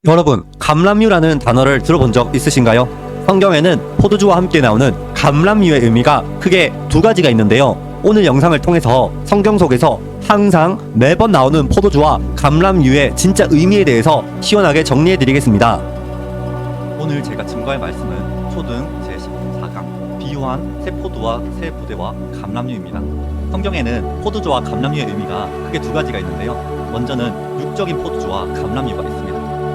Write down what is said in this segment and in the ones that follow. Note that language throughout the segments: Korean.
여러분, 감람류라는 단어를 들어본 적 있으신가요? 성경에는 포도주와 함께 나오는 감람류의 의미가 크게 두 가지가 있는데요. 오늘 영상을 통해서 성경 속에서 항상 매번 나오는 포도주와 감람류의 진짜 의미에 대해서 시원하게 정리해 드리겠습니다. 오늘 제가 증거할 말씀은 초등 제14강 비유한 새 포도와 새 부대와 감람류입니다. 성경에는 포도주와 감람류의 의미가 크게 두 가지가 있는데요. 먼저는 육적인 포도주와 감람류가 있습니다.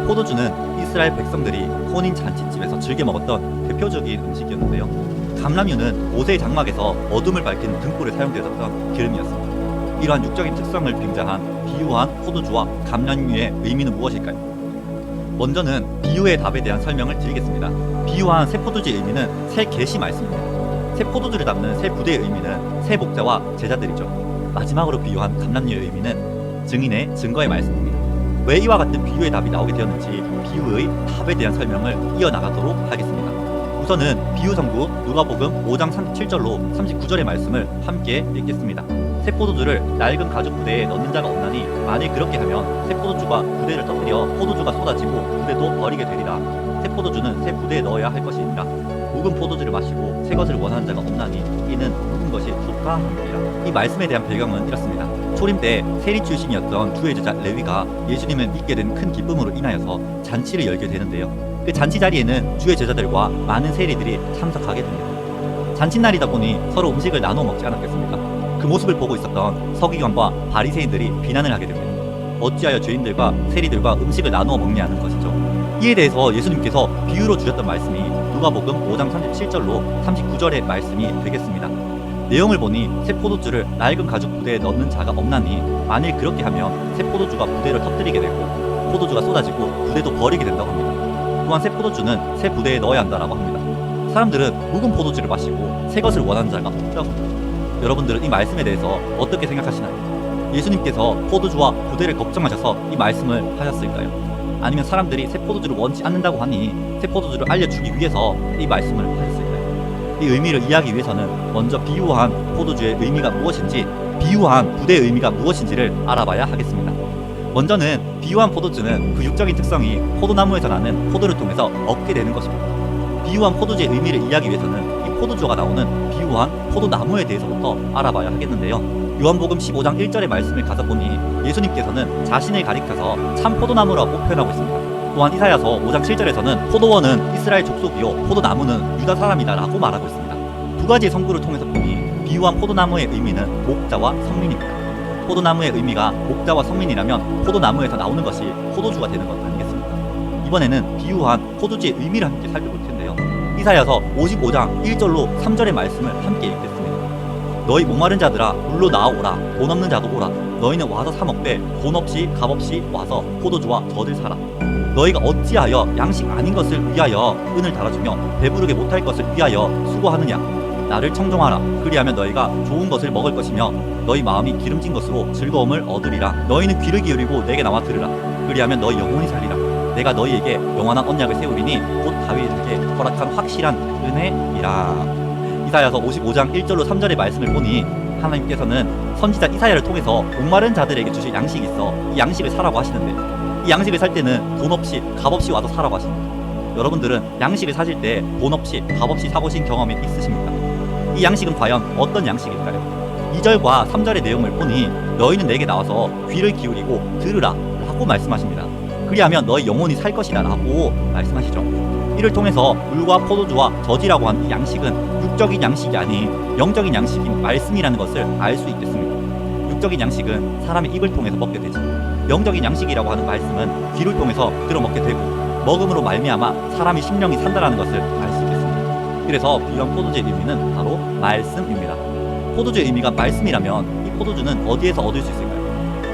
포도주는 이스라엘 백성들이 혼인 잔치집에서 즐겨 먹었던 대표적인 음식이었는데요. 감람류는 모세의 장막에서 어둠을 밝히는 등불에 사용되었던 기름이었습니다. 이러한 육적인 특성을 빙자한 비유한 포도주와 감람류의 의미는 무엇일까요? 먼저는 비유의 답에 대한 설명을 드리겠습니다. 비유한 새 포도주의 의미는 새 계시 말씀입니다. 새 포도주를 담는 새 부대의 의미는 새 목자와 제자들이죠. 마지막으로 비유한 감람류의 의미는 증인의 증거의 말씀입니다. 왜 이와 같은 비유의 답이 나오게 되었는지 비유의 답에 대한 설명을 이어나가도록 하겠습니다. 우선은 비유 성구 누가복음 5장 37절로 39절의 말씀을 함께 읽겠습니다. 새 포도주를 낡은 가죽 부대에 넣는 자가 없나니 만일 그렇게 하면 새 포도주가 부대를 터뜨려 포도주가 쏟아지고 부대도 버리게 되리라. 새 포도주는 새 부대에 넣어야 할 것이니라. 묵은 포도주를 마시고 새 것을 원하는 자가 없나니 이는 묵은 것이 좋다 함이라. 이 말씀에 대한 배경은 이렇습니다. 초림 때 세리 출신이었던 주의 제자 레위가 예수님을 믿게 된 큰 기쁨으로 인하여서 잔치를 열게 되는데요. 그 잔치 자리에는 주의 제자들과 많은 세리들이 참석하게 됩니다. 잔칫날이다 보니 서로 음식을 나눠 먹지 않았겠습니까? 그 모습을 보고 있었던 서기관과 바리새인들이 비난을 하게 됩니다. 어찌하여 죄인들과 세리들과 음식을 나누어 먹냐는 것이죠. 이에 대해서 예수님께서 비유로 주셨던 말씀이 누가복음 5장 37절로 39절의 말씀이 되겠습니다. 내용을 보니 새 포도주를 낡은 가죽 부대에 넣는 자가 없나니 만일 그렇게 하면 새 포도주가 부대를 터뜨리게 되고 포도주가 쏟아지고 부대도 버리게 된다고 합니다. 또한 새 포도주는 새 부대에 넣어야 한다라고 합니다. 사람들은 묵은 포도주를 마시고 새 것을 원하는 자가 없다고 합니다. 여러분들은 이 말씀에 대해서 어떻게 생각하시나요? 예수님께서 포도주와 부대를 걱정하셔서 이 말씀을 하셨을까요? 아니면 사람들이 새 포도주를 원치 않는다고 하니 새 포도주를 알려주기 위해서 이 말씀을 하셨을까요? 이 의미를 이해하기 위해서는 먼저 비유한 포도주의 의미가 무엇인지, 비유한 부대의 의미가 무엇인지를 알아봐야 하겠습니다. 먼저는 비유한 포도주는 그 육적인 특성이 포도나무에서 나는 포도를 통해서 얻게 되는 것입니다. 비유한 포도주의 의미를 이해하기 위해서는 이 포도주가 나오는 비유한 포도나무에 대해서부터 알아봐야 하겠는데요. 요한복음 15장 1절의 말씀을 가서 보니 예수님께서는 자신을 가리켜서 참 포도나무라고 표현하고 있습니다. 또한 이사야서 5장 7절에서는 포도원은 이스라엘 족속이요 포도나무는 유다 사람이다 라고 말하고 있습니다. 두 가지의 성구를 통해서 보니 비유한 포도나무의 의미는 목자와 성민입니다. 포도나무의 의미가 목자와 성민이라면 포도나무에서 나오는 것이 포도주가 되는 것 아니겠습니까? 이번에는 비유한 포도주의 의미를 함께 살펴볼 텐데요. 이사야서 55장 1절로 3절의 말씀을 함께 읽겠습니다. 너희 목마른 자들아 물로 나아오라. 돈 없는 자도 오라. 너희는 와서 사 먹되 돈 없이 값 없이 와서 포도주와 젖을 사라. 너희가 어찌하여 양식 아닌 것을 위하여 은을 달아주며 배부르게 못할 것을 위하여 수고하느냐. 나를 청종하라. 그리하면 너희가 좋은 것을 먹을 것이며 너희 마음이 기름진 것으로 즐거움을 얻으리라. 너희는 귀를 기울이고 내게 나와 들으라. 그리하면 너희 영혼이 살리라. 내가 너희에게 영원한 언약을 세우리니 곧 다윗에게 허락한 확실한 은혜이라. 이사야서 55장 1절로 3절의 말씀을 보니 하나님께서는 선지자 이사야를 통해서 목마른 자들에게 주실 양식이 있어 이 양식을 사라고 하시는데 이 양식을 살 때는 돈 없이 값 없이 와서 사라고 하십니다. 여러분들은 양식을 사실 때 돈 없이 값 없이 사보신 경험이 있으십니까? 이 양식은 과연 어떤 양식일까요? 2절과 3절의 내용을 보니 너희는 내게 나와서 귀를 기울이고 들으라 라고 말씀하십니다. 그리하면 너희 영혼이 살 것이다 라고 말씀하시죠. 이를 통해서 물과 포도주와 젖이라고 하는 이 양식은 육적인 양식이 아닌 영적인 양식인 말씀이라는 것을 알 수 있겠습니다. 육적인 양식은 사람의 입을 통해서 먹게 되지, 영적인 양식이라고 하는 말씀은 귀를 통해서 들어먹게 되고 먹음으로 말미암아 사람의 심령이 산다라는 것을 알 수 있겠습니다. 그래서 비유한 포도주의 의미는 바로 말씀입니다. 포도주의 의미가 말씀이라면 이 포도주는 어디에서 얻을 수 있을까요?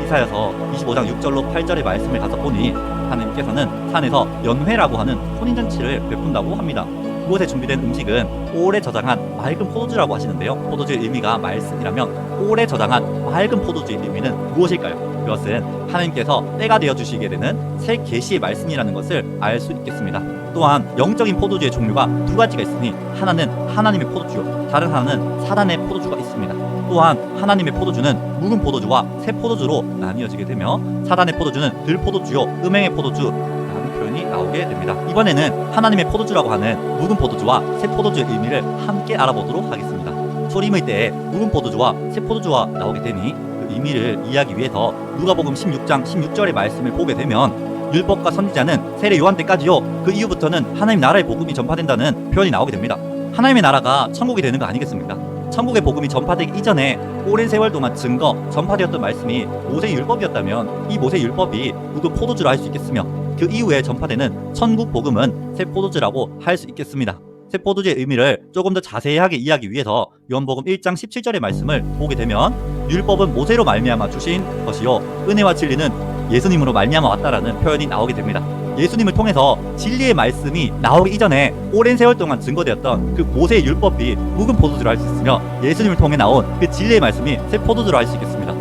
이사야서 25장 6절로 8절의 말씀을 가서 보니 하나님께서는 산에서 연회라고 하는 혼인잔치를 베푼다고 합니다. 그곳에 준비된 음식은 오래 저장한 맑은 포도주라고 하시는데요. 포도주의 의미가 말씀이라면 오래 저장한 맑은 포도주의 의미는 무엇일까요? 그것은 하나님께서 때가 되어 주시게 되는 새 계시의 말씀이라는 것을 알 수 있겠습니다. 또한 영적인 포도주의 종류가 두 가지가 있으니 하나는 하나님의 포도주요 다른 하나는 사단의 포도주가 있습니다. 또한 하나님의 포도주는 묵은 포도주와 새 포도주로 나뉘어지게 되며 사단의 포도주는 들포도주요 음행의 포도주라는 표현이 나오게 됩니다. 이번에는 하나님의 포도주라고 하는 묵은 포도주와 새 포도주의 의미를 함께 알아보도록 하겠습니다. 초림의 때에 묵은 포도주와 새 포도주가 나오게 되니 그 의미를 이해하기 위해서 누가복음 16장 16절의 말씀을 보게 되면 율법과 선지자는 세례 요한 때까지요, 그 이후부터는 하나님 나라의 복음이 전파된다는 표현이 나오게 됩니다. 하나님의 나라가 천국이 되는 거 아니겠습니까? 천국의 복음이 전파되기 이전에 오랜 세월 동안 전파되었던 말씀이 모세 율법이었다면 이 모세 율법이 묵은 포도주로 할 수 있겠으며, 그 이후에 전파되는 천국 복음은 새 포도주라고 할 수 있겠습니다. 새 포도주의 의미를 조금 더 자세하게 이해하기 위해서 요한복음 1장 17절의 말씀을 보게 되면 율법은 모세로 말미암아 주신 것이요 은혜와 진리는 예수님으로 말미암아 왔다라는 표현이 나오게 됩니다. 예수님을 통해서 진리의 말씀이 나오기 이전에 오랜 세월 동안 증거되었던 그 모세의 율법이 묵은 포도주로 할 수 있으며, 예수님을 통해 나온 그 진리의 말씀이 새 포도주로 할 수 있겠습니다.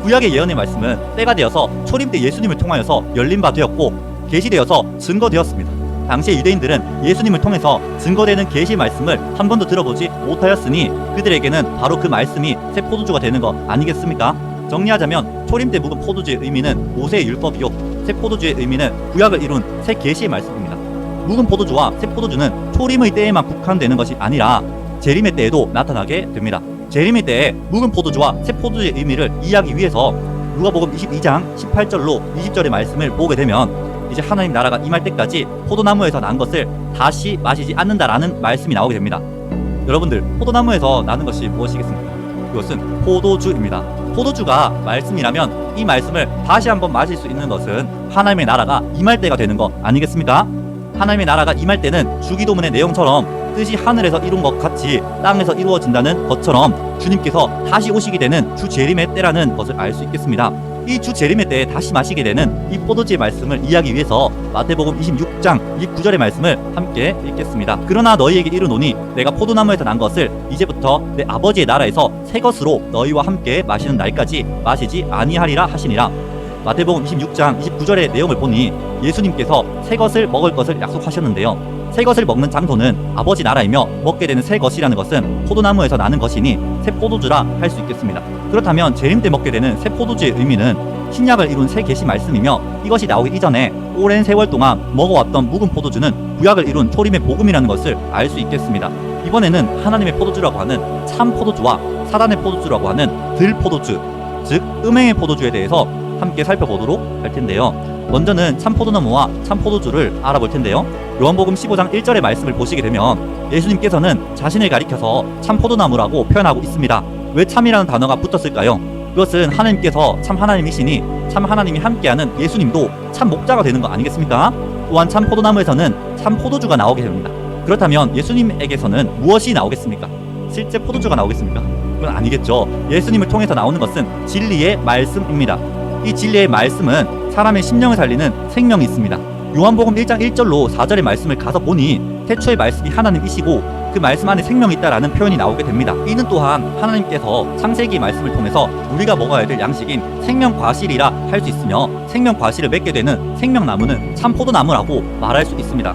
구약의 예언의 말씀은 때가 되어서 초림 때 예수님을 통하여서 열린 바 되었고 계시되어서 증거되었습니다. 당시의 유대인들은 예수님을 통해서 증거되는 계시의 말씀을 한 번도 들어보지 못하였으니 그들에게는 바로 그 말씀이 새 포도주가 되는 것 아니겠습니까? 정리하자면 초림 때 묵은 포도주의 의미는 모세의 율법이요, 새 포도주의 의미는 구약을 이룬 새 계시의 말씀입니다. 묵은 포도주와 새 포도주는 초림의 때에만 국한되는 것이 아니라 재림의 때에도 나타나게 됩니다. 재림의 때에 묵은 포도주와 새 포도주의 의미를 이해하기 위해서 누가복음 22장 18절로 20절의 말씀을 보게 되면 이제 하나님 나라가 임할 때까지 포도나무에서 난 것을 다시 마시지 않는다라는 말씀이 나오게 됩니다. 여러분들, 포도나무에서 나는 것이 무엇이겠습니까? 그것은 포도주입니다. 포도주가 말씀이라면 이 말씀을 다시 한번 마실 수 있는 것은 하나님의 나라가 임할 때가 되는 것 아니겠습니까? 하나님의 나라가 임할 때는 주기도문의 내용처럼 뜻이 하늘에서 이룬 것 같이 땅에서 이루어진다는 것처럼 주님께서 다시 오시게 되는 주 재림의 때라는 것을 알 수 있겠습니다. 이 주 재림의 때에 다시 마시게 되는 이 포도주의 말씀을 이해하기 위해서 마태복음 26장 29절의 말씀을 함께 읽겠습니다. 그러나 너희에게 이르노니 내가 포도나무에서 난 것을 이제부터 내 아버지의 나라에서 새 것으로 너희와 함께 마시는 날까지 마시지 아니하리라 하시니라. 마태복음 26장 29절의 내용을 보니 예수님께서 새 것을 먹을 것을 약속하셨는데요, 새 것을 먹는 장소는 아버지 나라이며 먹게 되는 새 것이라는 것은 포도나무에서 나는 것이니 새 포도주라 할 수 있겠습니다. 그렇다면 재림 때 먹게 되는 새 포도주의 의미는 신약을 이룬 새 계시 말씀이며, 이것이 나오기 이전에 오랜 세월 동안 먹어왔던 묵은 포도주는 구약을 이룬 초림의 복음이라는 것을 알 수 있겠습니다. 이번에는 하나님의 포도주라고 하는 참 포도주와 사단의 포도주라고 하는 들 포도주, 즉 음행의 포도주에 대해서 함께 살펴보도록 할 텐데요. 먼저는 참포도나무와 참포도주를 알아볼 텐데요. 요한복음 15장 1절의 말씀을 보시게 되면 예수님께서는 자신을 가리켜서 참포도나무라고 표현하고 있습니다. 왜 참이라는 단어가 붙었을까요? 그것은 하나님께서 참 하나님이시니 참 하나님이 함께하는 예수님도 참 목자가 되는 거 아니겠습니까? 또한 참포도나무에서는 참포도주가 나오게 됩니다. 그렇다면 예수님에게서는 무엇이 나오겠습니까? 실제 포도주가 나오겠습니까? 그건 아니겠죠. 예수님을 통해서 나오는 것은 진리의 말씀입니다. 이 진리의 말씀은 사람의 심령을 살리는 생명이 있습니다. 요한복음 1장 1절로 4절의 말씀을 가서 보니 태초의 말씀이 하나님이시고 그 말씀 안에 생명이 있다라는 표현이 나오게 됩니다. 이는 또한 하나님께서 창세기 말씀을 통해서 우리가 먹어야 될 양식인 생명과실이라 할 수 있으며, 생명과실을 맺게 되는 생명나무는 참포도나무라고 말할 수 있습니다.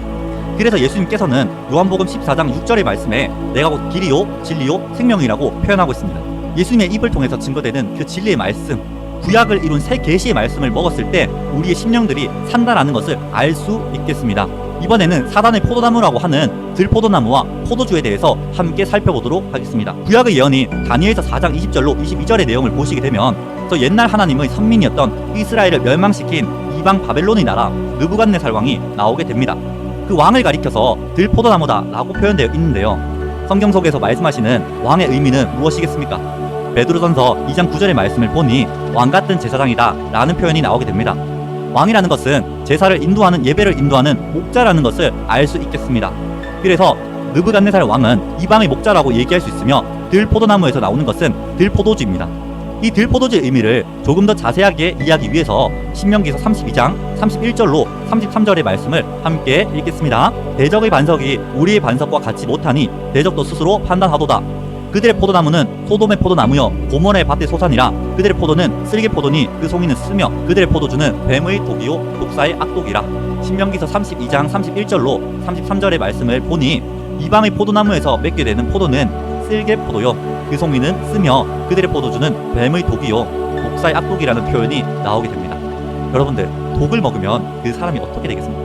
그래서 예수님께서는 요한복음 14장 6절의 말씀에 내가 곧 길이요 진리요 생명이라고 표현하고 있습니다. 예수님의 입을 통해서 증거되는 그 진리의 말씀, 구약을 이룬 새 계시의 말씀을 먹었을 때 우리의 심령들이 산다라는 것을 알 수 있겠습니다. 이번에는 사단의 포도나무라고 하는 들포도나무와 포도주에 대해서 함께 살펴보도록 하겠습니다. 구약의 예언인 다니엘서 4장 20절로 22절의 내용을 보시게 되면 저 옛날 하나님의 선민이었던 이스라엘을 멸망시킨 이방 바벨론의 나라 느부갓네살 왕이 나오게 됩니다. 그 왕을 가리켜서 들포도나무다 라고 표현되어 있는데요, 성경 속에서 말씀하시는 왕의 의미는 무엇이겠습니까? 베드로전서 2장 9절의 말씀을 보니 왕같은 제사장이다 라는 표현이 나오게 됩니다. 왕이라는 것은 제사를 인도하는, 예배를 인도하는 목자라는 것을 알 수 있겠습니다. 그래서 느부갓네살 왕은 이방의 목자라고 얘기할 수 있으며, 들포도나무에서 나오는 것은 들포도주입니다. 이 들포도주의 의미를 조금 더 자세하게 이해하기 위해서 신명기서 32장 31절로 33절의 말씀을 함께 읽겠습니다. 대적의 반석이 우리의 반석과 같지 못하니 대적도 스스로 판단하도다. 그들의 포도나무는 소돔의 포도나무여 고모라의 밭의 소산이라. 그들의 포도는 쓸개 포도니 그 송이는 쓰며 그들의 포도주는 뱀의 독이요 독사의 악독이라. 신명기서 32장 31절로 33절의 말씀을 보니 이방의 포도나무에서 맺게 되는 포도는 쓸개 포도요 그 송이는 쓰며 그들의 포도주는 뱀의 독이요 독사의 악독이라는 표현이 나오게 됩니다. 여러분들, 독을 먹으면 그 사람이 어떻게 되겠습니까?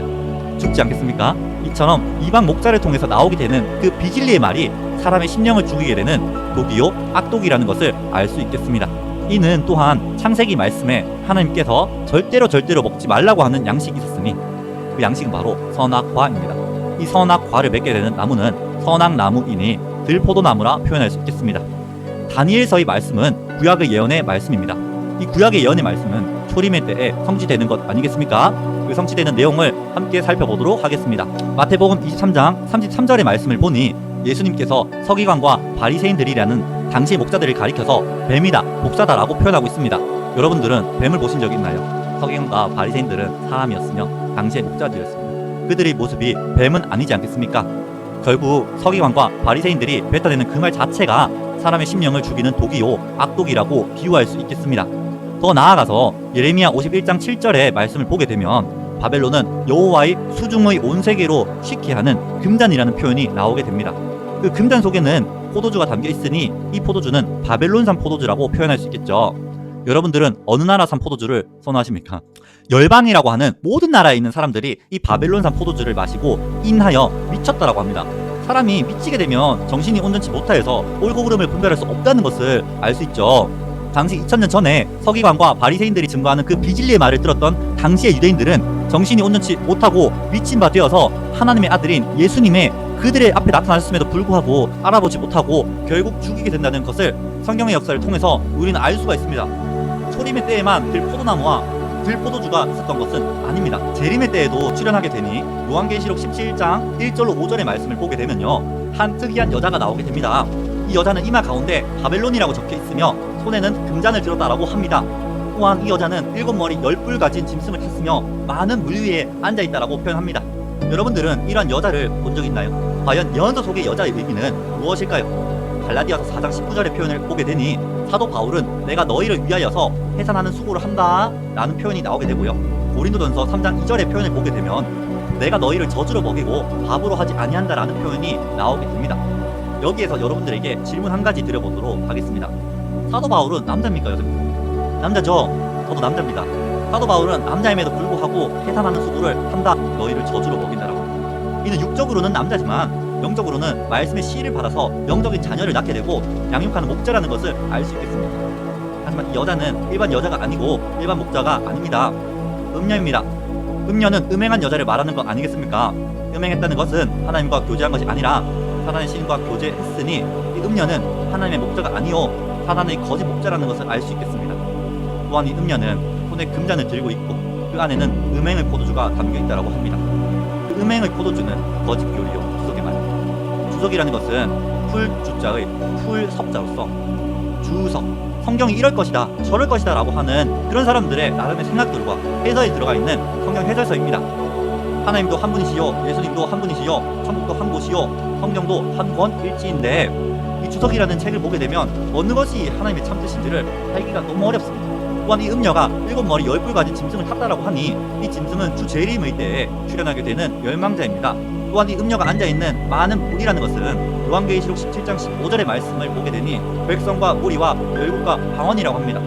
죽지 않겠습니까? 이처럼 이방 목자를 통해서 나오게 되는 그 비진리의 말이 사람의 심령을 죽이게 되는 독이요 악독이라는 것을 알 수 있겠습니다. 이는 또한 창세기 말씀에 하나님께서 절대로 먹지 말라고 하는 양식이 있었으니 그 양식은 바로 선악과입니다. 이 선악과를 맺게 되는 나무는 선악나무이니 들포도나무라 표현할 수 있겠습니다. 다니엘서의 말씀은 구약의 예언의 말씀입니다. 이 구약의 예언의 말씀은 초림의 때에 성취되는 것 아니겠습니까? 그 성취되는 내용을 함께 살펴보도록 하겠습니다. 마태복음 23장 33절의 말씀을 보니 예수님께서 서기관과 바리새인들이라는 당시의 목자들을 가리켜서 뱀이다, 목사다라고 표현하고 있습니다. 여러분들은 뱀을 보신 적 있나요? 서기관과 바리새인들은 사람이었으며 당시의 목자들이었습니다. 그들의 모습이 뱀은 아니지 않겠습니까? 결국 서기관과 바리새인들이 뱉어내는 그 말 자체가 사람의 심령을 죽이는 독이요 악독이라고 비유할 수 있겠습니다. 더 나아가서 예레미야 51장 7절의 말씀을 보게 되면 바벨론은 여호와의 수중의 온 세계로 쉽게 하는 금잔이라는 표현이 나오게 됩니다. 그 금잔 속에는 포도주가 담겨 있으니 이 포도주는 바벨론산 포도주라고 표현할 수 있겠죠. 여러분들은 어느 나라산 포도주를 선호하십니까? 열방이라고 하는 모든 나라에 있는 사람들이 이 바벨론산 포도주를 마시고 인하여 미쳤다라고 합니다. 사람이 미치게 되면 정신이 온전치 못하여서 옳고 그름을 분별할 수 없다는 것을 알 수 있죠. 당시 2000년 전에 서기관과 바리새인들이 증거하는 그 비진리의 말을 들었던 당시의 유대인들은 정신이 온전치 못하고 미친 바 되어서 하나님의 아들인 예수님의 그들의 앞에 나타나셨음에도 불구하고 알아보지 못하고 결국 죽이게 된다는 것을 성경의 역사를 통해서 우리는 알 수가 있습니다. 초림의 때에만 들포도나무와 들포도주가 있었던 것은 아닙니다. 재림의 때에도 출현하게 되니 요한계시록 17장 1절로 5절의 말씀을 보게 되면요, 한 특이한 여자가 나오게 됩니다. 이 여자는 이마 가운데 바벨론이라고 적혀 있으며 손에는 금잔을 들었다라고 합니다. 또한 이 여자는 7머리 10뿔 가진 짐승을 탔으며 많은 물 위에 앉아있다라고 표현합니다. 여러분들은 이런 여자를 본 적 있나요? 과연 예언서 속의 여자의 의미는 무엇일까요? 갈라디아서 4장 19절의 표현을 보게 되니 사도 바울은 내가 너희를 위하여서 해산하는 수고를 한다 라는 표현이 나오게 되고요, 고린도전서 3장 2절의 표현을 보게 되면 내가 너희를 저주로 먹이고 바보로 하지 아니한다 라는 표현이 나오게 됩니다. 여기에서 여러분들에게 질문 한 가지 드려보도록 하겠습니다. 사도 바울은 남자입니까 여자입니까? 남자죠. 저도 남자입니다. 사도 바울은 남자임에도 불구하고 해산하는 수고를 한다, 너희를 저주로 먹인다라고 합니다. 이는 육적으로는 남자지만 영적으로는 말씀의 씨를 받아서 영적인 자녀를 낳게 되고 양육하는 목자라는 것을 알 수 있겠습니다. 하지만 이 여자는 일반 여자가 아니고 일반 목자가 아닙니다. 음녀입니다. 음녀는 음행한 여자를 말하는 것 아니겠습니까? 음행했다는 것은 하나님과 교제한 것이 아니라 사단의 신과 교제했으니 이 음녀는 하나님의 목자가 아니요 사단의 거짓 목자라는 것을 알 수 있겠습니다. 또한 이 음녀는 손에 금잔을 들고 있고 그 안에는 음행의 포도주가 담겨 있다고 합니다. 그 음행의 포도주는 거짓 교리요 주석의 말입니다. 주석이라는 것은 풀주자의 풀석자로서 주석, 성경이 이럴 것이다 저럴 것이다 라고 하는 그런 사람들의 나름의 생각들과 해설이 들어가 있는 성경 해설서입니다. 하나님도 한 분이시요 예수님도 한 분이시요 천국도 한 곳이요 성경도 한 권 일치인데 이 주석이라는 책을 보게 되면 어느 것이 하나님의 참뜻인지를 알기가 너무 어렵습니다. 또한 이 음녀가 7머리 10뿔 가진 짐승을 탔다라고 하니 이 짐승은 주 재림의 때에 출현하게 되는 멸망자입니다. 또한 이 음녀가 앉아있는 많은 불이라는 것은 요한계시록 17장 15절의 말씀을 보게 되니 백성과 무리와 열국과 방언이라고 합니다.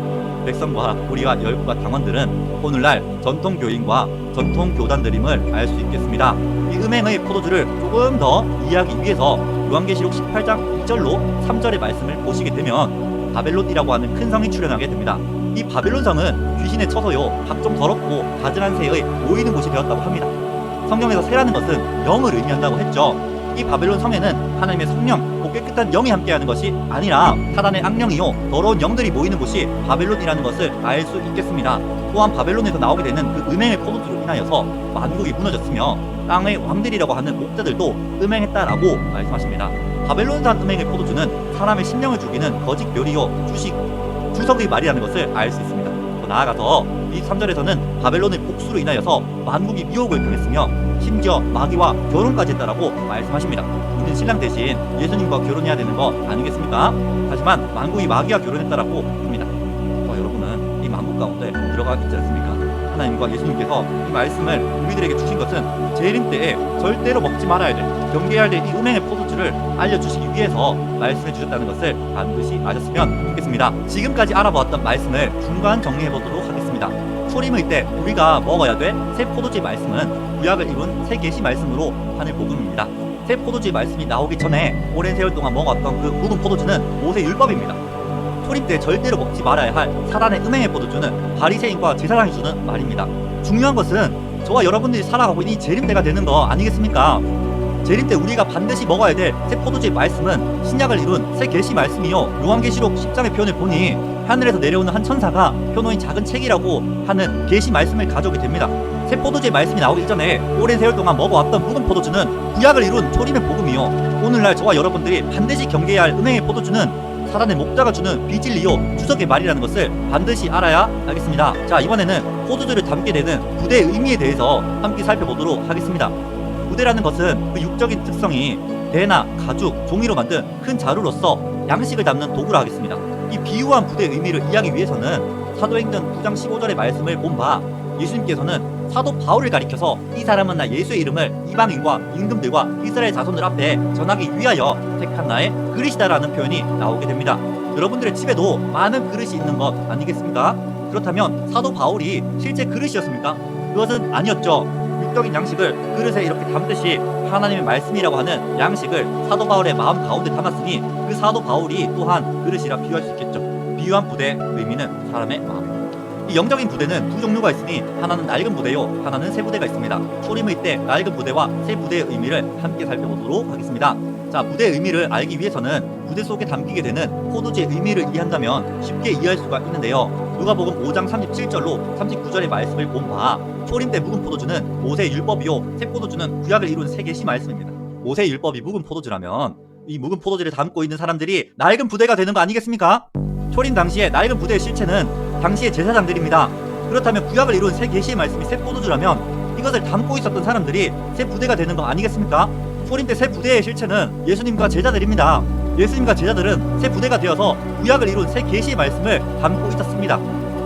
백성과 무리와 열국과 당원들은 오늘날 전통교인과 전통교단들임을 알 수 있겠습니다. 이 음행의 포도주를 조금 더 이해하기 위해서 요한계시록 18장 2절로 3절의 말씀을 보시게 되면 바벨론이라고 하는 큰 성이 출현하게 됩니다. 이 바벨론 성은 귀신의 처소요 각종 더럽고 가증한 새의 모이는 곳이 되었다고 합니다. 성경에서 새라는 것은 영을 의미한다고 했죠. 이 바벨론 성에는 하나님의 성령, 깨끗한 영이 함께하는 것이 아니라 사단의 악령이요 더러운 영들이 모이는 곳이 바벨론이라는 것을 알 수 있겠습니다. 또한 바벨론에서 나오게 되는 그 음행의 포도주로 인하여서 만국이 무너졌으며 땅의 왕들이라고 하는 목자들도 음행했다라고 말씀하십니다. 바벨론산 음행의 포도주는 사람의 심령을 죽이는 거짓 묘리요 주석의 말이라는 것을 알 수 있습니다. 더 나아가서 이 3절에서는 바벨론의 복수로 인하여서 만국이 미혹을 당했으며 심지어 마귀와 결혼까지 했다라고 말씀하십니다. 우리는 신랑 대신 예수님과 결혼해야 되는 거 아니겠습니까? 하지만 만국이 마귀와 결혼했다라고 합니다. 여러분은 이 만국 가운데 들어가 있지 않습니까? 하나님과 예수님께서 이 말씀을 우리들에게 주신 것은 재림 때에 절대로 먹지 말아야 될, 경계해야 될 이 음행의 포도주를 알려주시기 위해서 말씀해 주셨다는 것을 반드시 아셨으면 좋겠습니다. 지금까지 알아보았던 말씀을 중간 정리해 보도록 하겠습니다. 초림의 때 우리가 먹어야 될 새 포도주의 말씀은 구약을 이룬 새 계시 말씀으로 하늘 복음입니다. 새 포도주의 말씀이 나오기 전에 오랜 세월 동안 먹었던 그 묵은 포도주는 모세 율법입니다. 초림 때 절대로 먹지 말아야 할 사단의 음행의 포도주는 바리새인과 제사장이 주는 말입니다. 중요한 것은 저와 여러분들이 살아가고 있는 이 재림 때가 되는 거 아니겠습니까? 재림 때 우리가 반드시 먹어야 될 새 포도주의 말씀은 신약을 이룬 새 계시 말씀이요, 요한계시록 10장의 표현을 보니 하늘에서 내려오는 한 천사가 펴놓인 작은 책이라고 하는 계시 말씀을 가져오게 됩니다. 새 포도주의 말씀이 나오기 이전에 오랜 세월 동안 먹어왔던 묵은 포도주는 구약을 이룬 초림의 복음이요, 오늘날 저와 여러분들이 반드시 경계해야 할 음행의 포도주는 사단의 목자가 주는 비진리요 주석의 말이라는 것을 반드시 알아야 하겠습니다. 자, 이번에는 포도주를 담게 되는 부대의 의미에 대해서 함께 살펴보도록 하겠습니다. 부대라는 것은 그 육적인 특성이 대나 가죽, 종이로 만든 큰 자루로서 양식을 담는 도구라 하겠습니다. 이 비유한 부대의 의미를 이해하기 위해서는 사도행전 9장 15절의 말씀을 본 바 예수님께서는 사도 바울을 가리켜서 이 사람은 나 예수의 이름을 이방인과 임금들과 이스라엘 자손들 앞에 전하기 위하여 택한 나의 그릇이다라는 표현이 나오게 됩니다. 여러분들의 집에도 많은 그릇이 있는 것 아니겠습니까? 그렇다면 사도 바울이 실제 그릇이었습니까? 그것은 아니었죠. 육적인 양식을 그릇에 이렇게 담듯이 하나님의 말씀이라고 하는 양식을 사도 바울의 마음 가운데 담았으니 그 사도 바울이 또한 그릇이라 비유할 수 있겠죠. 비유한 부대의 의미는 사람의 마음입니다. 이 영적인 부대는 두 종류가 있으니 하나는 낡은 부대요, 하나는 새 부대가 있습니다. 초림의 때 낡은 부대와 새 부대의 의미를 함께 살펴보도록 하겠습니다. 자, 부대의 의미를 알기 위해서는 부대 속에 담기게 되는 포도주의 의미를 이해한다면 쉽게 이해할 수가 있는데요. 누가복음 5장 37절로 39절의 말씀을 본 바 초림 때 묵은 포도주는 모세의 율법이요, 새 포도주는 구약을 이룬 새 계시 말씀입니다. 모세의 율법이 묵은 포도주라면 이 묵은 포도주를 담고 있는 사람들이 낡은 부대가 되는 거 아니겠습니까? 초림 당시에 낡은 부대의 실체는 당시의 제사장들입니다. 그렇다면 구약을 이룬 새 계시의 말씀이 새 포도주라면 이것을 담고 있었던 사람들이 새 부대가 되는 거 아니겠습니까? 초림 때 새 부대의 실체는 예수님과 제자들입니다. 예수님과 제자들은 새 부대가 되어서 구약을 이룬 새 계시의 말씀을 담고 있었습니다.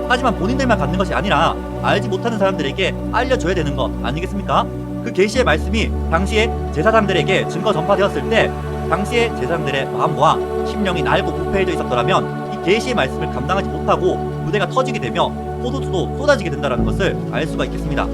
하지만 본인들만 갖는 것이 아니라 알지 못하는 사람들에게 알려줘야 되는 것 아니겠습니까? 그 계시의 말씀이 당시에 제사장들에게 증거 전파되었을 때 당시의 제사장들의 마음과 심령이 낡고 부패해져 있었더라면 이 계시의 말씀을 감당하지 못하고 무대가 터지게 되며 포도주도 쏟아지게 된다는 것을 알 수가 있겠습니다.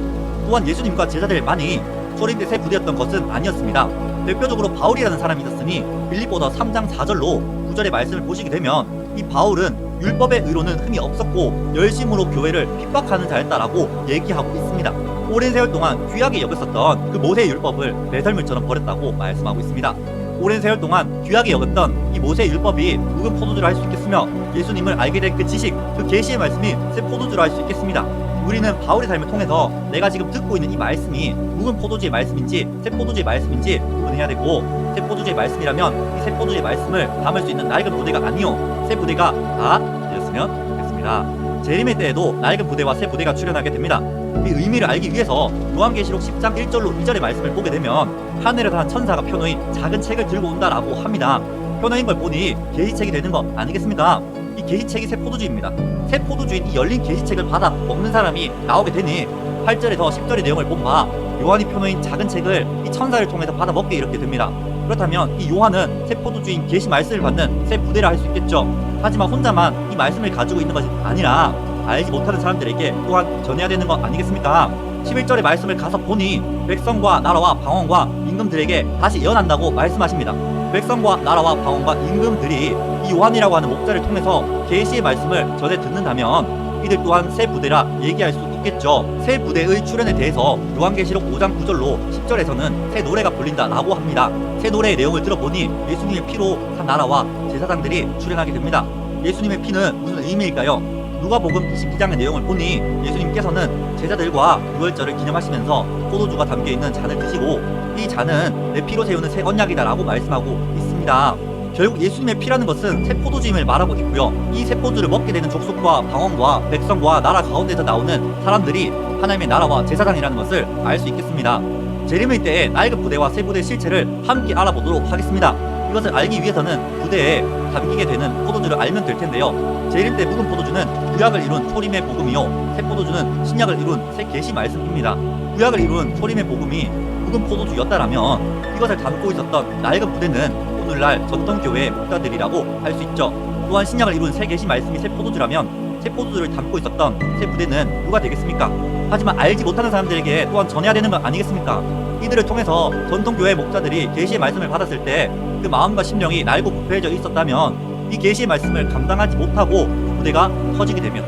또한 예수님과 제자들만이 초림 때 새 부대였던 것은 아니었습니다. 대표적으로 바울이라는 사람이 있었으니 빌립보서 3장 4절로 9절의 말씀을 보시게 되면 이 바울은 율법의 의로는 흠이 없었고 열심으로 교회를 핍박하는 자였다라고 얘기하고 있습니다. 오랜 세월 동안 귀하게 여겼었던 그 모세의 율법을 배설물처럼 버렸다고 말씀하고 있습니다. 오랜 세월 동안 귀하게 여겼던 이 모세의 율법이 묵은 포도주를 할 수 있겠으며 예수님을 알게 된 그 지식, 그 계시의 말씀이 새 포도주를 할 수 있겠습니다. 우리는 바울의 삶을 통해서 내가 지금 듣고 있는 이 말씀이 묵은 포도주의 말씀인지 새 포도주의 말씀인지 구분해야 되고, 새 포도주의 말씀이라면 이 새 포도주의 말씀을 담을 수 있는 낡은 부대가 아니요 새 부대가 다 되었으면 좋겠습니다. 재림의 때에도 낡은 부대와 새 부대가 출현하게 됩니다. 이 의미를 알기 위해서 요한계시록 10장 1절로 2절의 말씀을 보게 되면 하늘에서 한 천사가 펴놓인 작은 책을 들고 온다라고 합니다. 펴놓인 걸 보니 계시책이 되는 거 아니겠습니까? 이 계시책이 새 포도주입니다. 새 포도주인 이 열린 계시책을 받아 먹는 사람이 나오게 되니 8절에서 10절의 내용을 본 바 요한이 펴놓인 작은 책을 이 천사를 통해서 받아 먹게 이렇게 됩니다. 그렇다면 이 요한은 새 포도주인 계시 말씀을 받는 새 부대라 할 수 있겠죠. 하지만 혼자만 이 말씀을 가지고 있는 것이 아니라 알지 못하는 사람들에게 또한 전해야 되는 것 아니겠습니까? 11절의 말씀을 가서 보니 백성과 나라와 방언과 임금들에게 다시 예언한다고 말씀하십니다. 백성과 나라와 방언과 임금들이 이 요한이라고 하는 목자를 통해서 계시의 말씀을 전해 듣는다면 이들 또한 새 부대라 얘기할 수 있겠죠. 새 부대의 출현에 대해서 요한계시록 5장 9절로 10절에서는 새 노래가 불린다라고 합니다. 새 노래의 내용을 들어보니 예수님의 피로 산 나라와 제사장들이 출현하게 됩니다. 예수님의 피는 무슨 의미일까요? 누가복음 22장의 내용을 보니 예수님께서는 제자들과 유월절을 기념하시면서 포도주가 담겨있는 잔을 드시고 이 잔은 내 피로 세우는 새 언약이다라고 말씀하고 있습니다. 결국 예수님의 피라는 것은 새 포도주임을 말하고 있고요. 이 새 포도주를 먹게 되는 족속과 방언과 백성과 나라 가운데서 나오는 사람들이 하나님의 나라와 제사장이라는 것을 알 수 있겠습니다. 재림의 때에 낡은 부대와 새 부대의 실체를 함께 알아보도록 하겠습니다. 이것을 알기 위해서는 부대에 담기게 되는 포도주를 알면 될 텐데요. 재림 때 묵은 포도주는 구약을 이룬 초림의 복음이요, 새 포도주는 신약을 이룬 새 계시 말씀입니다. 구약을 이룬 초림의 복음이 묵은 포도주였다라면 이것을 담고 있었던 낡은 부대는 오늘날 전통교회의 목사들이라고 할 수 있죠. 또한 신약을 이룬 새 계시 말씀이 새 포도주라면 새 포도주를 담고 있었던 새 부대는 누가 되겠습니까? 하지만 알지 못하는 사람들에게 또한 전해야 되는 것 아니겠습니까? 이들을 통해서 전통교회 목자들이 계시의 말씀을 받았을 때 그 마음과 심령이 낡고 부패해져 있었다면 이 계시의 말씀을 감당하지 못하고 부대가 터지게 되면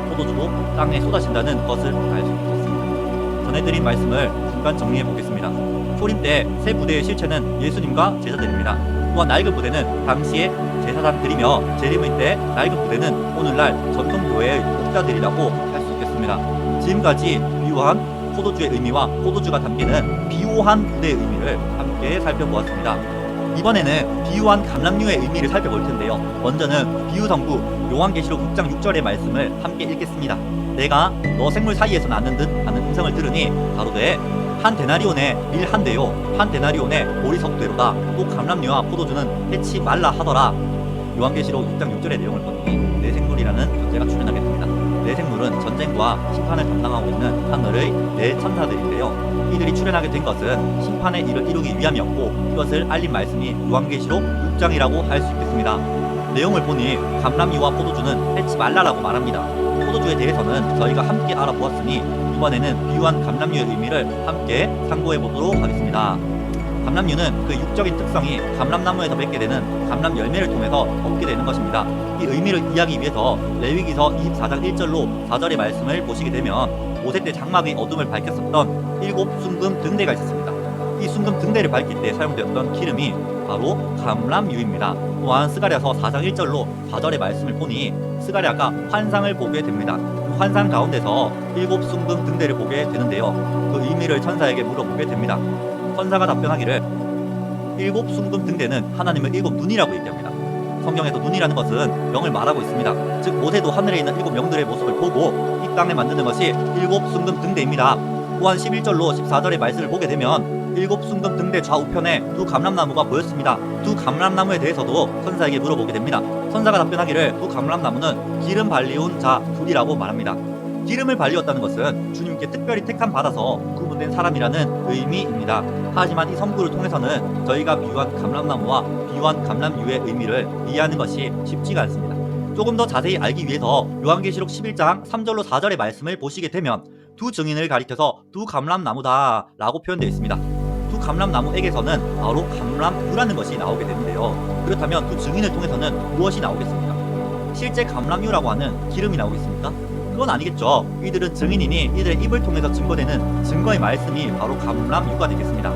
포도주도 땅에 쏟아진다는 것을 알 수 있겠습니다. 전해드린 말씀을 중간 정리해 보겠습니다. 초림 때 새 부대의 실체는 예수님과 제자들입니다. 또한 낡은 부대는 당시에 제사장들이며 재림의 때 낡은 부대는 오늘날 전통교회의 목자들이라고 할 수 있겠습니다. 지금까지 비유한 포도주의 의미와 포도주가 담기는 비유한 부대의 의미를 함께 살펴보았습니다. 이번에는 비유한 감람류의 의미를 살펴볼 텐데요. 먼저는 비유성구 요한계시록 6장 6절의 말씀을 함께 읽겠습니다. 내가 너 생물 사이에서 나는 듯 하는 음성을 들으니 가로되 한 데나리온의 밀 한 대요 한 데나리온의 보리석 대로다. 또 감람류와 포도주는 해치 말라 하더라. 요한계시록 6장 6절의 내용을 보니 내 생물이라는 존재가 출현하게 됩니다. 내 생물은 전쟁과 심판을 담당하고 있는 하늘의 네 천사들인데요. 이들이 출현하게 된 것은 심판의 일을 이루기 위함이었고 이것을 알린 말씀이 요한계시록 6장이라고 할 수 있겠습니다. 내용을 보니 감람류와 포도주는 해치 말라라고 말합니다. 포도주에 대해서는 저희가 함께 알아보았으니 이번에는 비유한 감람류의 의미를 함께 참고해 보도록 하겠습니다. 감람류는 그 육적인 특성이 감람나무에서 맺게 되는 감람 열매를 통해서 얻게 되는 것입니다. 이 의미를 이해하기 위해서 레위기서 24장 1절로 4절의 말씀을 보시게 되면 모세 때 장막의 어둠을 밝혔었던 7 순금 등대가 있었습니다. 이 순금 등대를 밝힐 때 사용되었던 기름이 바로 감람유입니다. 또한 스가랴서 4장 1절로 4절의 말씀을 보니 스가랴가 환상을 보게 됩니다. 그 환상 가운데서 7 순금 등대를 보게 되는데요. 그 의미를 천사에게 물어보게 됩니다. 천사가 답변하기를 7 순금 등대는 하나님의 7 눈이라고 얘기합니다. 성경에서 눈이라는 것은 영을 말하고 있습니다. 즉 모세도 하늘에 있는 7 영들의 모습을 보고 이 땅에 만드는 것이 7 순금 등대입니다. 또한 11절로 14절의 말씀을 보게 되면 7 순금 등대 좌우편에 두 감람나무가 보였습니다. 두 감람나무에 대해서도 천사에게 물어보게 됩니다. 천사가 답변하기를 두 감람나무는 기름 발리운 자 둘이라고 말합니다. 기름을 발리웠다는 것은 주님께 특별히 택함 받아서 구분된 사람이라는 의미입니다. 하지만 이 성구를 통해서는 저희가 비유한 감람나무와 비유한 감람유의 의미를 이해하는 것이 쉽지가 않습니다. 조금 더 자세히 알기 위해서 요한계시록 11장 3절로 4절의 말씀을 보시게 되면 두 증인을 가리켜서 두 감람나무다 라고 표현되어 있습니다. 두 감람나무에게서는 바로 감람유라는 것이 나오게 되는데요. 그렇다면 두 증인을 통해서는 무엇이 나오겠습니까? 실제 감람유라고 하는 기름이 나오겠습니까? 그건 아니겠죠. 이들은 증인이니 이들의 입을 통해서 증거되는 증거의 말씀이 바로 감람유가 되겠습니다.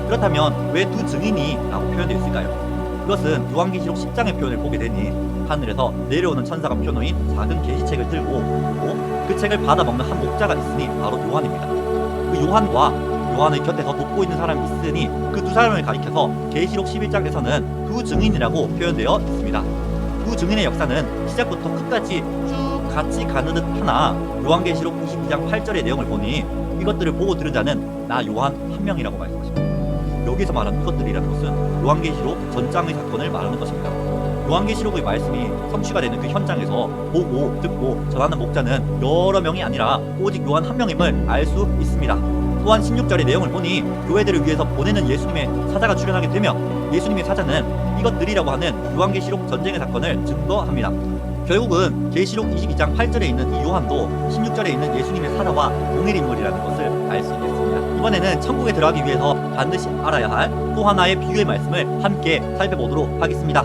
그렇다면 왜 두 증인이 라고 표현되어 있을까요? 그것은 요한계시록 10장의 표현을 보게 되니 하늘에서 내려오는 천사가 펴놓인 작은 계시책을 들고 오고 그 책을 받아먹는 한 목자가 있으니 바로 요한입니다. 그 요한과 요한의 곁에서 돕고 있는 사람이 있으니 그 두 사람을 가리켜서 계시록 11장에서는 두 증인이라고 표현되어 있습니다. 두 증인의 역사는 시작부터 끝까지 쭉 같이 가는 듯 하나 요한계시록 22장 8절의 내용을 보니 이것들을 보고 들은 자는 나 요한 한 명이라고 말씀하십니다. 여기서 말하는 이것들이라는 것은 요한계시록 전장의 사건을 말하는 것입니다. 요한계시록의 말씀이 성취가 되는 그 현장에서 보고 듣고 전하는 목자는 여러 명이 아니라 오직 요한 한 명임을 알 수 있습니다. 또한 16절의 내용을 보니 교회들을 위해서 보내는 예수님의 사자가 출현하게 되며 예수님의 사자는 이것들이라고 하는 요한계시록 전쟁의 사건을 증거합니다. 결국은 계시록 22장 8절에 있는 이 요한도 16절에 있는 예수님의 사자와 동일 인물이라는 것을 알 수 있겠습니다. 이번에는 천국에 들어가기 위해서 반드시 알아야 할 또 하나의 비유의 말씀을 함께 살펴보도록 하겠습니다.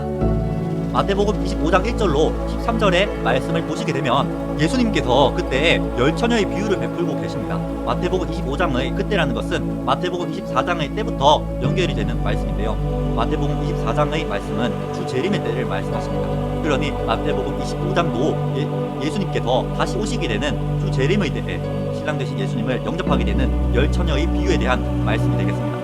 마태복음 25장 1절로 13절의 말씀을 보시게 되면 예수님께서 그때 열처녀의 비유를 베풀고 계십니다. 마태복음 25장의 그때라는 것은 마태복음 24장의 때부터 연결이 되는 말씀인데요. 마태복음 24장의 말씀은 주 재림의 때를 말씀하십니다. 그러니 마태복음 25장도 예수님께서 다시 오시게 되는 주 재림의 때에 신랑 되신 예수님을 영접하게 되는 열처녀의 비유에 대한 말씀이 되겠습니다.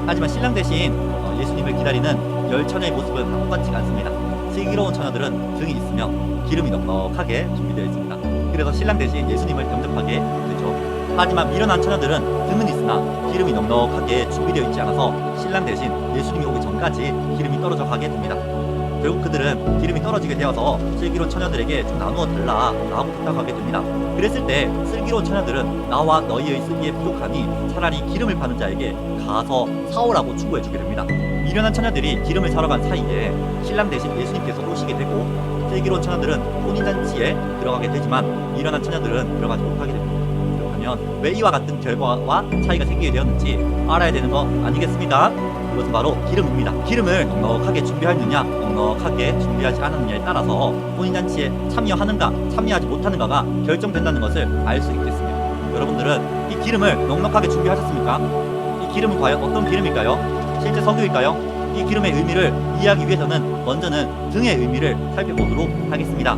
하지만 신랑 되신 예수님을 기다리는 열처녀의 모습은 똑같지 않습니다. 슬기로운 처녀들은 등이 있으며 기름이 넉넉하게 준비되어 있습니다. 그래서 신랑 대신 예수님을 영접하게 되죠. 하지만 미련한 처녀들은 등은 있으나 기름이 넉넉하게 준비되어 있지 않아서 신랑 대신 예수님이 오기 전까지 기름이 떨어져 가게 됩니다. 결국 그들은 기름이 떨어지게 되어서 슬기로운 처녀들에게 좀 나누어 달라 라고 부탁하게 됩니다. 그랬을 때 슬기로운 처녀들은 나와 너희의 슬기에 부족하니 차라리 기름을 파는 자에게 가서 사오라고 충고해 주게 됩니다. 미련한 처녀들이 기름을 사러 간 사이에 신랑 대신 예수님께서 오시게 되고 슬기로운 처녀들은 혼인잔치에 들어가게 되지만 미련한 처녀들은 들어가지 못하게 됩니다. 그렇다면 왜 이와 같은 결과와 차이가 생기게 되었는지 알아야 되는 거 아니겠습니까? 그것은 바로 기름입니다. 기름을 넉넉하게 준비하느냐 넉넉하게 준비하지 않았느냐에 따라서 혼인잔치에 참여하는가 참여하지 못하는가가 결정된다는 것을 알 수 있겠습니다. 여러분들은 이 기름을 넉넉하게 준비하셨습니까? 이 기름은 과연 어떤 기름일까요? 실제 석유일까요? 이 기름의 의미를 이해하기 위해서는 먼저는 등의 의미를 살펴보도록 하겠습니다.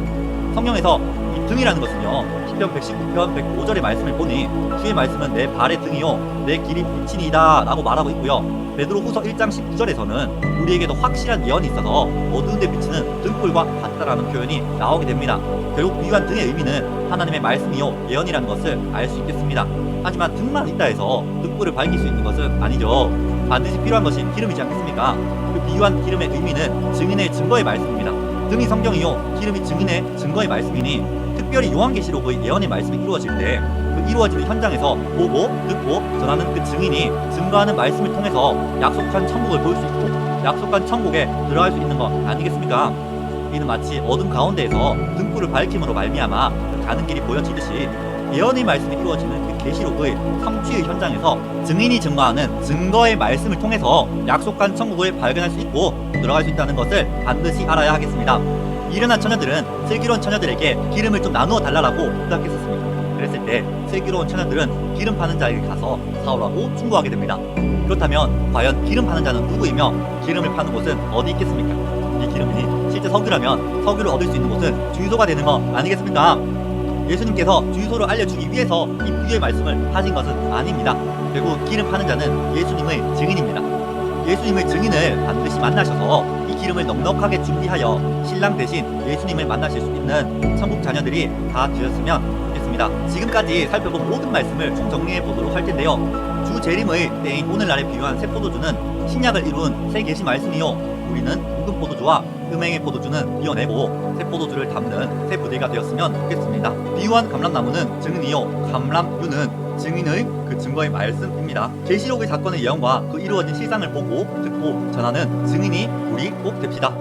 성경에서 이 등이라는 것은요, 시편 119편 105절의 말씀을 보니 주의 말씀은 내 발의 등이요 내 길이 빛이니이다 라고 말하고 있고요. 베드로후서 1장 19절에서는 우리에게도 확실한 예언이 있어서 어두운 데 비치는 등불과 같다라는 표현이 나오게 됩니다. 결국 비유한 등의 의미는 하나님의 말씀이요 예언이라는 것을 알 수 있겠습니다. 하지만 등만 있다 해서 등불을 밝힐 수 있는 것은 아니죠. 반드시 필요한 것이 기름이지 않겠습니까? 그 비유한 기름의 의미는 증인의 증거의 말씀입니다. 등이 성경이요 기름이 증인의 증거의 말씀이니 특별히 요한계시록의 예언의 말씀이 이루어질 때 그 이루어지는 현장에서 보고 듣고 전하는 그 증인이 증거하는 말씀을 통해서 약속한 천국을 볼 수 있고 약속한 천국에 들어갈 수 있는 것 아니겠습니까? 이는 마치 어둠 가운데에서 등불을 밝힘으로 말미암아 가는 길이 보여지듯이 예언의 말씀이 이루어지는 그 계시록의 성취의 현장에서 증인이 증거하는 증거의 말씀을 통해서 약속한 천국을 발견할 수 있고 들어갈 수 있다는 것을 반드시 알아야 하겠습니다. 미련한 처녀들은 슬기로운 처녀들에게 기름을 좀 나누어 달라고 부탁했었습니다. 그랬을 때 슬기로운 처녀들은 기름 파는 자에게 가서 사오라고 충고하게 됩니다. 그렇다면 과연 기름 파는 자는 누구이며 기름을 파는 곳은 어디 있겠습니까? 이 기름이 실제 석유라면 석유를 얻을 수 있는 곳은 주유소가 되는 거 아니겠습니까? 예수님께서 주유소를 알려주기 위해서 이 비유의 말씀을 하신 것은 아닙니다. 결국 기름 파는 자는 예수님의 증인입니다. 예수님의 증인을 반드시 만나셔서 이 기름을 넉넉하게 준비하여 신랑 대신 예수님을 만나실 수 있는 천국 자녀들이 다 되었으면 좋겠습니다. 지금까지 살펴본 모든 말씀을 좀 정리해 보도록 할 텐데요. 주 재림의 때인 오늘날에 비유한 새 포도주는 신약을 이룬 새 계시 말씀이요 우리는 묵은 포도주와 음행의 포도주는 이어내고 새 포도주를 담는 새 부대가 되었으면 좋겠습니다. 비유한 감람나무는 증인이요 감람유는 증인의 그 증거의 말씀입니다. 계시록의 사건의 예언과 그 이루어진 실상을 보고 듣고 전하는 증인이 우리 꼭 됩시다.